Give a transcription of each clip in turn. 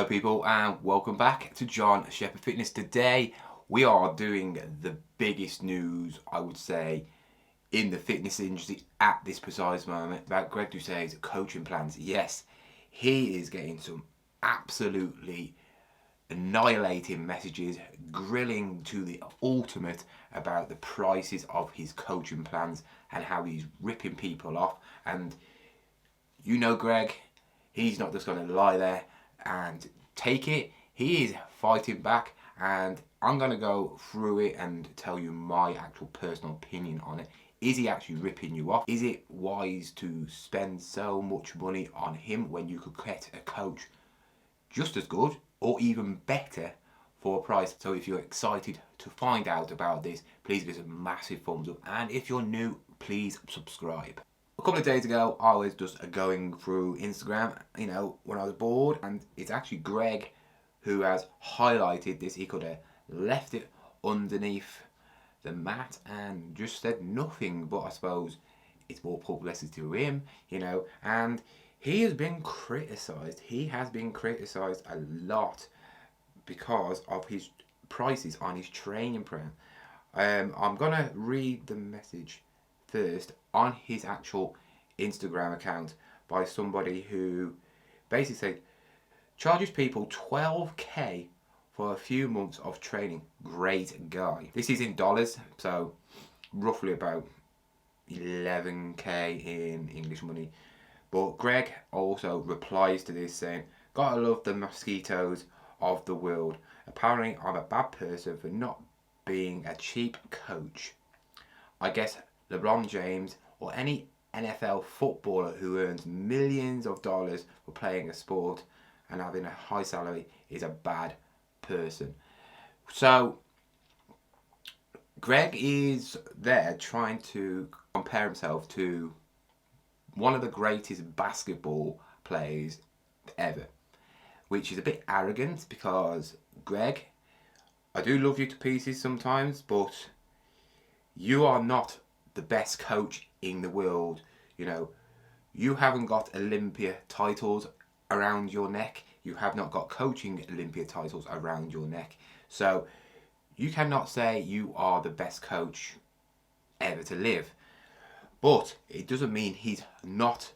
Hello people and welcome back to John Sheppard Fitness. Today we are doing the biggest news, I would say, in the fitness industry at this precise moment about Greg Doucette's coaching plans. Yes, he is getting some absolutely annihilating messages, grilling to the ultimate about the prices of his coaching plans and how he's ripping people off. And you know Greg, he's not just going to lie there and take it. He is fighting back, and I'm going to go through it and tell you my actual personal opinion on it. Is he actually ripping you off? Is it wise to spend so much money on him when you could get a coach just as good or even better for a price? So if you're excited to find out about this, please give us a massive thumbs up, and if you're new, please subscribe. A couple of days ago, I was just going through Instagram, when I was bored, and it's actually Greg who has highlighted this. He could have left it underneath the mat and just said nothing, but I suppose it's more publicity to him, and he has been criticised. He has been criticised a lot because of his prices on his training plan. I'm going to read the message first on his actual Instagram account by somebody who basically said, charges people 12k for a few months of training. Great guy. This is in dollars, so roughly about 11k in English money. But Greg also replies to this saying, gotta love the mosquitoes of the world. Apparently I'm a bad person for not being a cheap coach. I guess LeBron James or any NFL footballer who earns millions of dollars for playing a sport and having a high salary is a bad person. So Greg is there trying to compare himself to one of the greatest basketball players ever, which is a bit arrogant because, Greg, I do love you to pieces sometimes, but you are not the best coach in the world. You haven't got Olympia titles around your neck. You have not got coaching Olympia titles around your neck. So you cannot say you are the best coach ever to live. But it doesn't mean he's not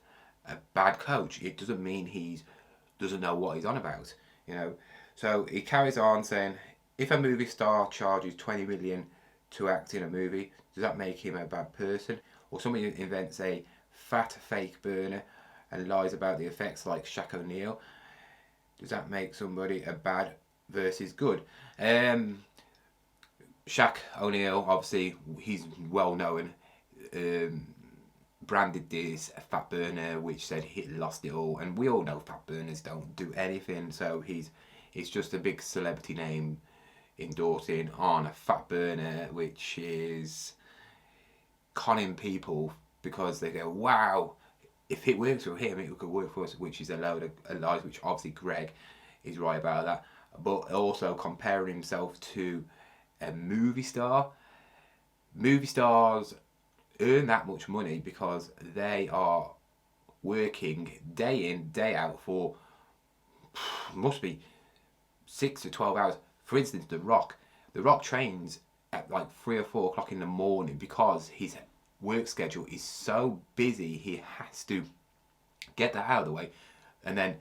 a bad coach. It doesn't mean he doesn't know what he's on about. So he carries on saying, if a movie star charges 20 million to act in a movie, does that make him a bad person? Or somebody invents a fat fake burner and lies about the effects like Shaq O'Neal, does that make somebody a bad versus good? Shaq O'Neal, obviously, he's well known, branded this a fat burner, which said he lost it all, and we all know fat burners don't do anything, so it's just a big celebrity name endorsing on a fat burner, which is conning people because they go, wow, if it works for him, it could work for us, which is a load of lies, which obviously Greg is right about that. But also comparing himself to a movie star. Movie stars earn that much money because they are working day in, day out for, must be 6 to 12 hours. For instance, The Rock trains at like 3 or 4 o'clock in the morning because his work schedule is so busy. He has to get that out of the way, and then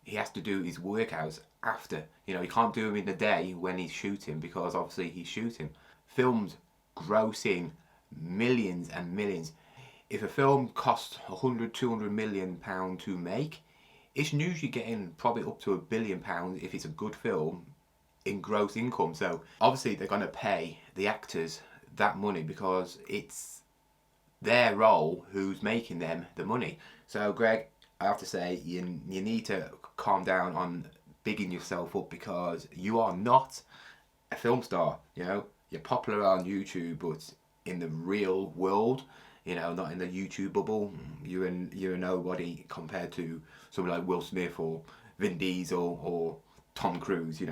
he has to do his workouts after. He can't do them in the day when he's shooting because obviously he's shooting. Films grossing millions and millions. If a film costs 100, 200 million pound to make, it's usually getting probably up to £1 billion if it's a good film in gross income. So obviously they're going to pay the actors that money because it's their role who's making them the money. So Greg, I have to say, you need to calm down on bigging yourself up because you are not a film star. You're popular on YouTube, but in the real world, not in the YouTube bubble, you're a nobody compared to someone like Will Smith or Vin Diesel or Tom Cruise.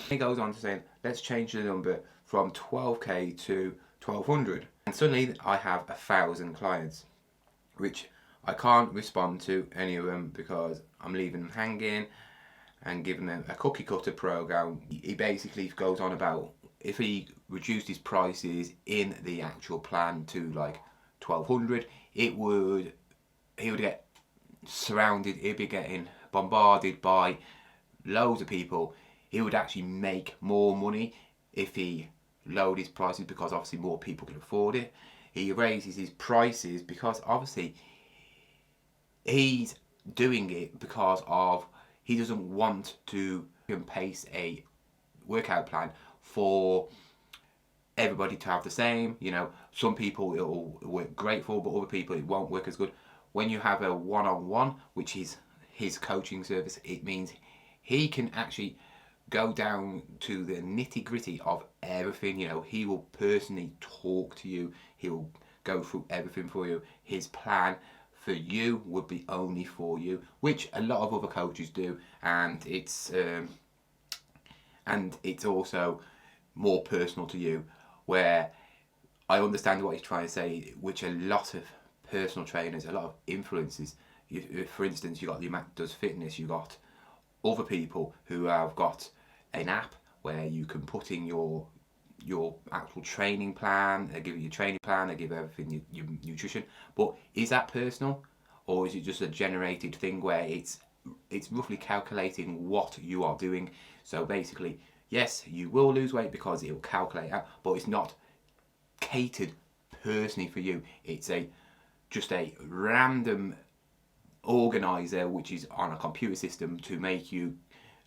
He goes on to saying, let's change the number from 12k to 1200, and suddenly I have 1,000 clients, which I can't respond to any of them because I'm leaving them hanging, and give him a cookie cutter program. He basically goes on about if he reduced his prices in the actual plan to like 1,200, he would get surrounded. He'd be getting bombarded by loads of people. He would actually make more money if he lowered his prices, because obviously more people can afford it. He raises his prices because obviously he's doing it because of he doesn't want to pace a workout plan for everybody to have the same. You know, some people it'll work great for, but other people it won't work as good. When you have a one-on-one, which is his coaching service, it means he can actually go down to the nitty-gritty of everything. You know, he will personally talk to you. He'll go through everything for you. His plan for you would be only for you, which a lot of other coaches do, and it's also more personal to you, where I understand what he's trying to say, which a lot of personal trainers, a lot of influencers, for instance, you got the Mac Does Fitness, you got other people who have got an app where you can put in your actual training plan. They give you your training plan, they give everything, your nutrition. But is that personal, or is it just a generated thing where it's roughly calculating what you are doing? So basically, yes, you will lose weight because it will calculate out, but it's not catered personally for you. It's just a random organizer which is on a computer system to make you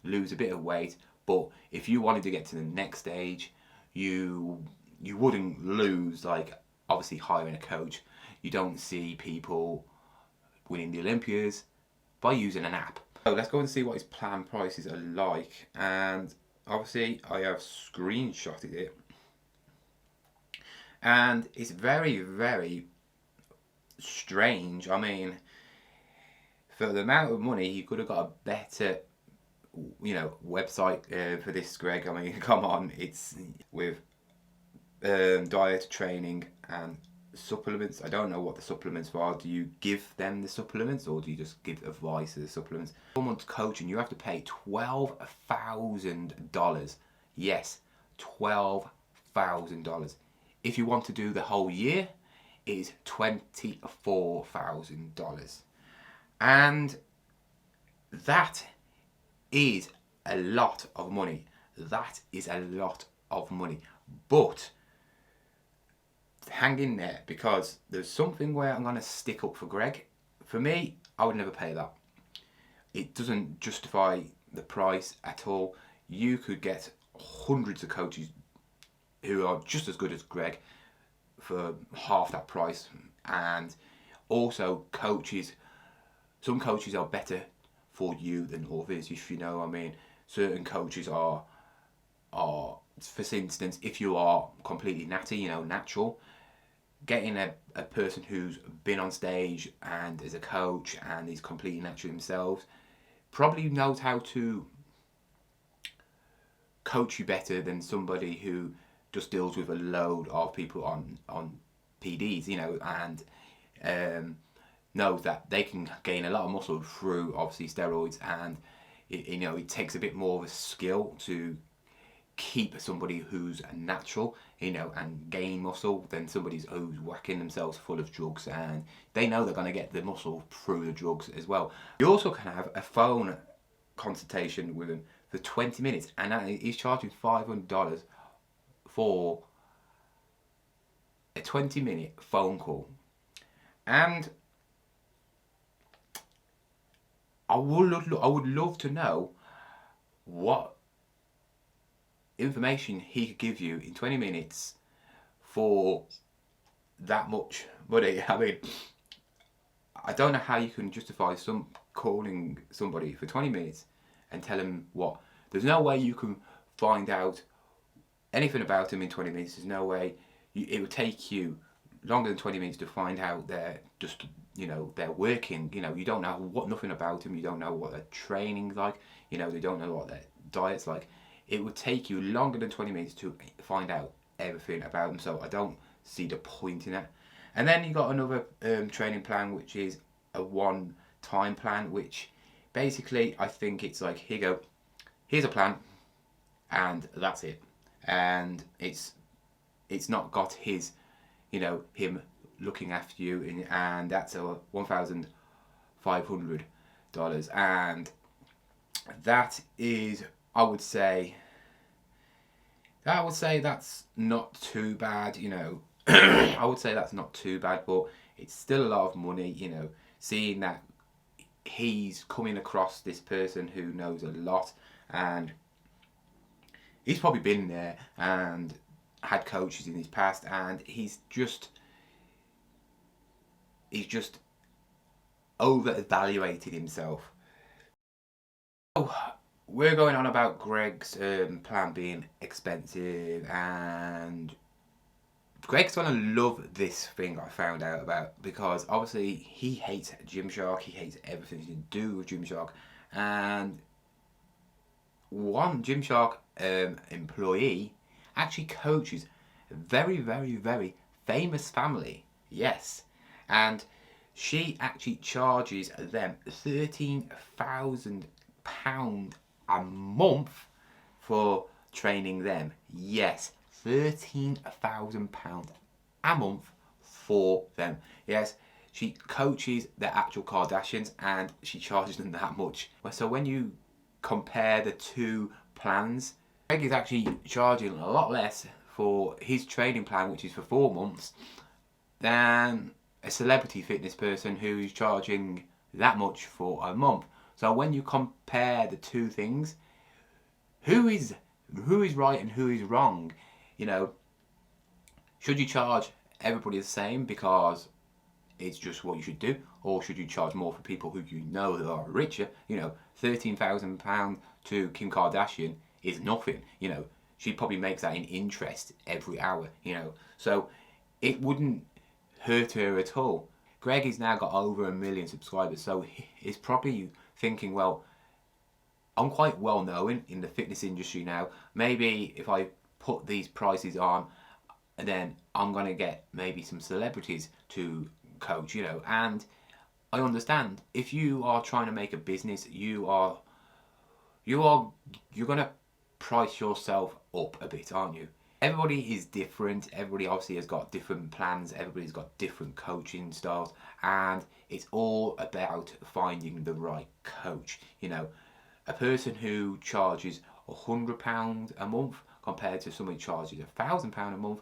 lose a bit of weight. But if you wanted to get to the next stage, you wouldn't lose, like obviously hiring a coach. You don't see people winning the Olympias by using an app. So let's go and see what his plan prices are like. And obviously I have screenshotted it, and it's very, very strange. I mean, for the amount of money, you could have got a better, you know, website for this, Greg. I mean, come on, it's with diet, training, and supplements. I don't know what the supplements are. Do you give them the supplements, or do you just give advice to the supplements? Someone's coaching, you have to pay $12,000. Yes, $12,000. If you want to do the whole year, it is $24,000. And that is a lot of money. That is a lot of money. But hang in there, because there's something where I'm going to stick up for Greg. For me, I would never pay that. It doesn't justify the price at all. You could get hundreds of coaches who are just as good as Greg for half that price. And also coaches, some coaches are better for you than others, if you know what I mean. Certain coaches are for instance, if you are completely natty, you know, natural, getting a person who's been on stage and is a coach and is completely natural themselves probably knows how to coach you better than somebody who just deals with a load of people on PDs, you know, and knows that they can gain a lot of muscle through obviously steroids, and it takes a bit more of a skill to keep somebody who's natural, and gain muscle than somebody who's whacking themselves full of drugs, and they know they're going to get the muscle through the drugs as well. You also can have a phone consultation with him for 20 minutes, and he's charging $500 for a 20-minute phone call. And I would love to know what information he could give you in 20 minutes for that much money. I mean, I don't know how you can justify calling somebody for 20 minutes and tell him what. There's no way you can find out anything about him in 20 minutes. There's no way. It would take you longer than 20 minutes to find out they're working. You don't know nothing about them. You don't know what their training's like. They don't know what their diet's like. It would take you longer than 20 minutes to find out everything about them. So I don't see the point in that. And then you got another training plan, which is a one-time plan, which basically, I think it's like, here you go, here's a plan, and that's it. And it's not got his, him looking after you, and that's a $1,500, and that is, I would say that's not too bad, I would say that's not too bad, but it's still a lot of money, seeing that he's coming across this person who knows a lot, and he's probably been there and had coaches in his past, and he's just over evaluated himself. So we're going on about Greg's plan being expensive, and Greg's gonna love this thing I found out about, because obviously he hates Gymshark, he hates everything to do with Gymshark, and one Gymshark employee actually coaches a very, very, very famous family. Yes, and she actually charges them £13,000 a month for training them. Yes, £13,000 a month for them. Yes, she coaches the actual Kardashians and she charges them that much. So when you compare the two plans, Greg is actually charging a lot less for his training plan, which is for 4 months, than a celebrity fitness person who's charging that much for a month. So when you compare the two things, who is right and who is wrong? Should you charge everybody the same because it's just what you should do, or should you charge more for people who you know that are richer? £13,000 to Kim Kardashian is nothing. She probably makes that in interest every hour. So it wouldn't hurt her at all. Greg has now got over 1 million subscribers, so he's probably thinking, well, I'm quite well known in the fitness industry now. Maybe if I put these prices on, then I'm gonna get maybe some celebrities to coach, and I understand if you are trying to make a business, you're gonna price yourself up a bit, aren't you? Everybody is different. Everybody obviously has got different plans. Everybody's got different coaching styles, and it's all about finding the right coach. A person who charges £100 a month compared to somebody who charges £1,000 a month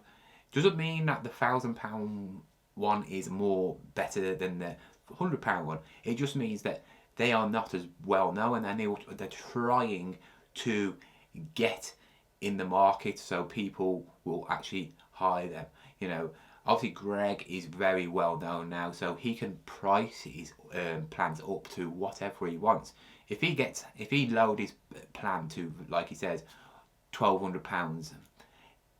doesn't mean that the £1,000 one is more better than the £100 one. It just means that they are not as well known, and they're trying to get in the market so people will actually hire them. Obviously Greg is very well known now, so he can price his plans up to whatever he wants. If he load his plan to, like he says, £1,200,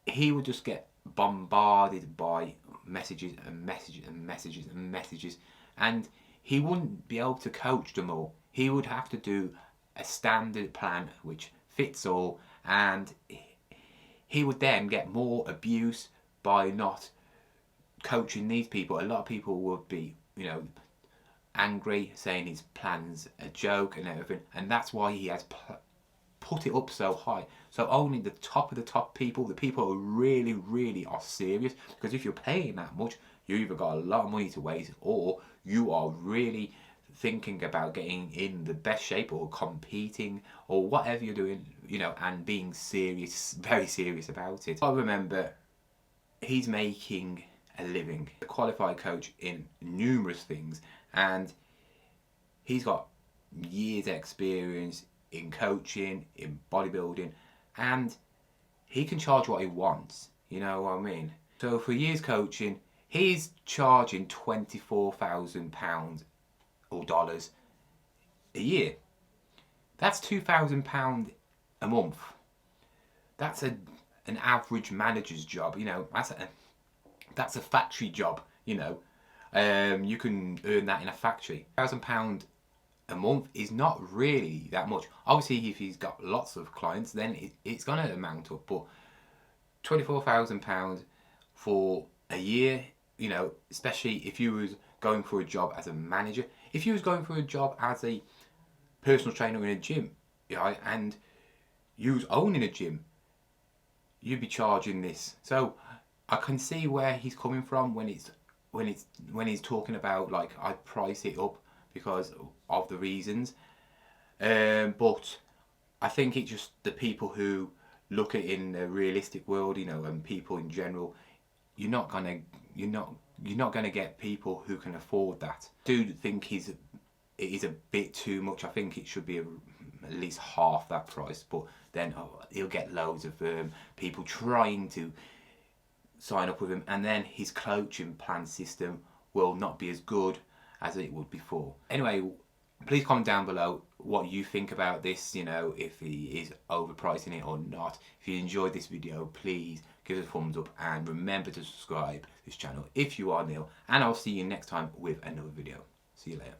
he would just get bombarded by messages and messages and messages and messages, and he wouldn't be able to coach them all. He would have to do a standard plan which fits all, and he would then get more abuse by not coaching these people. A lot of people would be, angry, saying his plan's a joke and everything, and that's why he has put it up so high. So only the top of the top people, the people who really, really are serious, because if you're paying that much, you either got a lot of money to waste, or you are really thinking about getting in the best shape or competing or whatever you're doing, and being serious, very serious about it. I remember he's making a living, a qualified coach in numerous things, and he's got years experience in coaching, in bodybuilding, and he can charge what he wants, you know what I mean? So for years coaching, he's charging £24,000 or dollars a year. That's £2,000 a month. That's an average manager's job, that's a factory job, you can earn that in a factory. £1,000 a month is not really that much. Obviously, if he's got lots of clients, then it's going to amount up. But £24,000 for a year, especially if you was going for a job as a manager. If you was going for a job as a personal trainer in a gym, right, and you's owning a gym, you'd be charging this. So I can see where he's coming from when he's talking about, like, I price it up because of the reasons. But I think it's just the people who look at it in a realistic world, you know, and people in general. You're not gonna get people who can afford that. I do think it is a bit too much. I think it should be at least half that price. But then he'll get loads of people trying to sign up with him, and then his coaching plan system will not be as good as it would before. Anyway, please comment down below what you think about this, you know, if he is overpricing it or not. If you enjoyed this video, please give it a thumbs up, and remember to subscribe to this channel if you are new, and I'll see you next time with another video. See you later.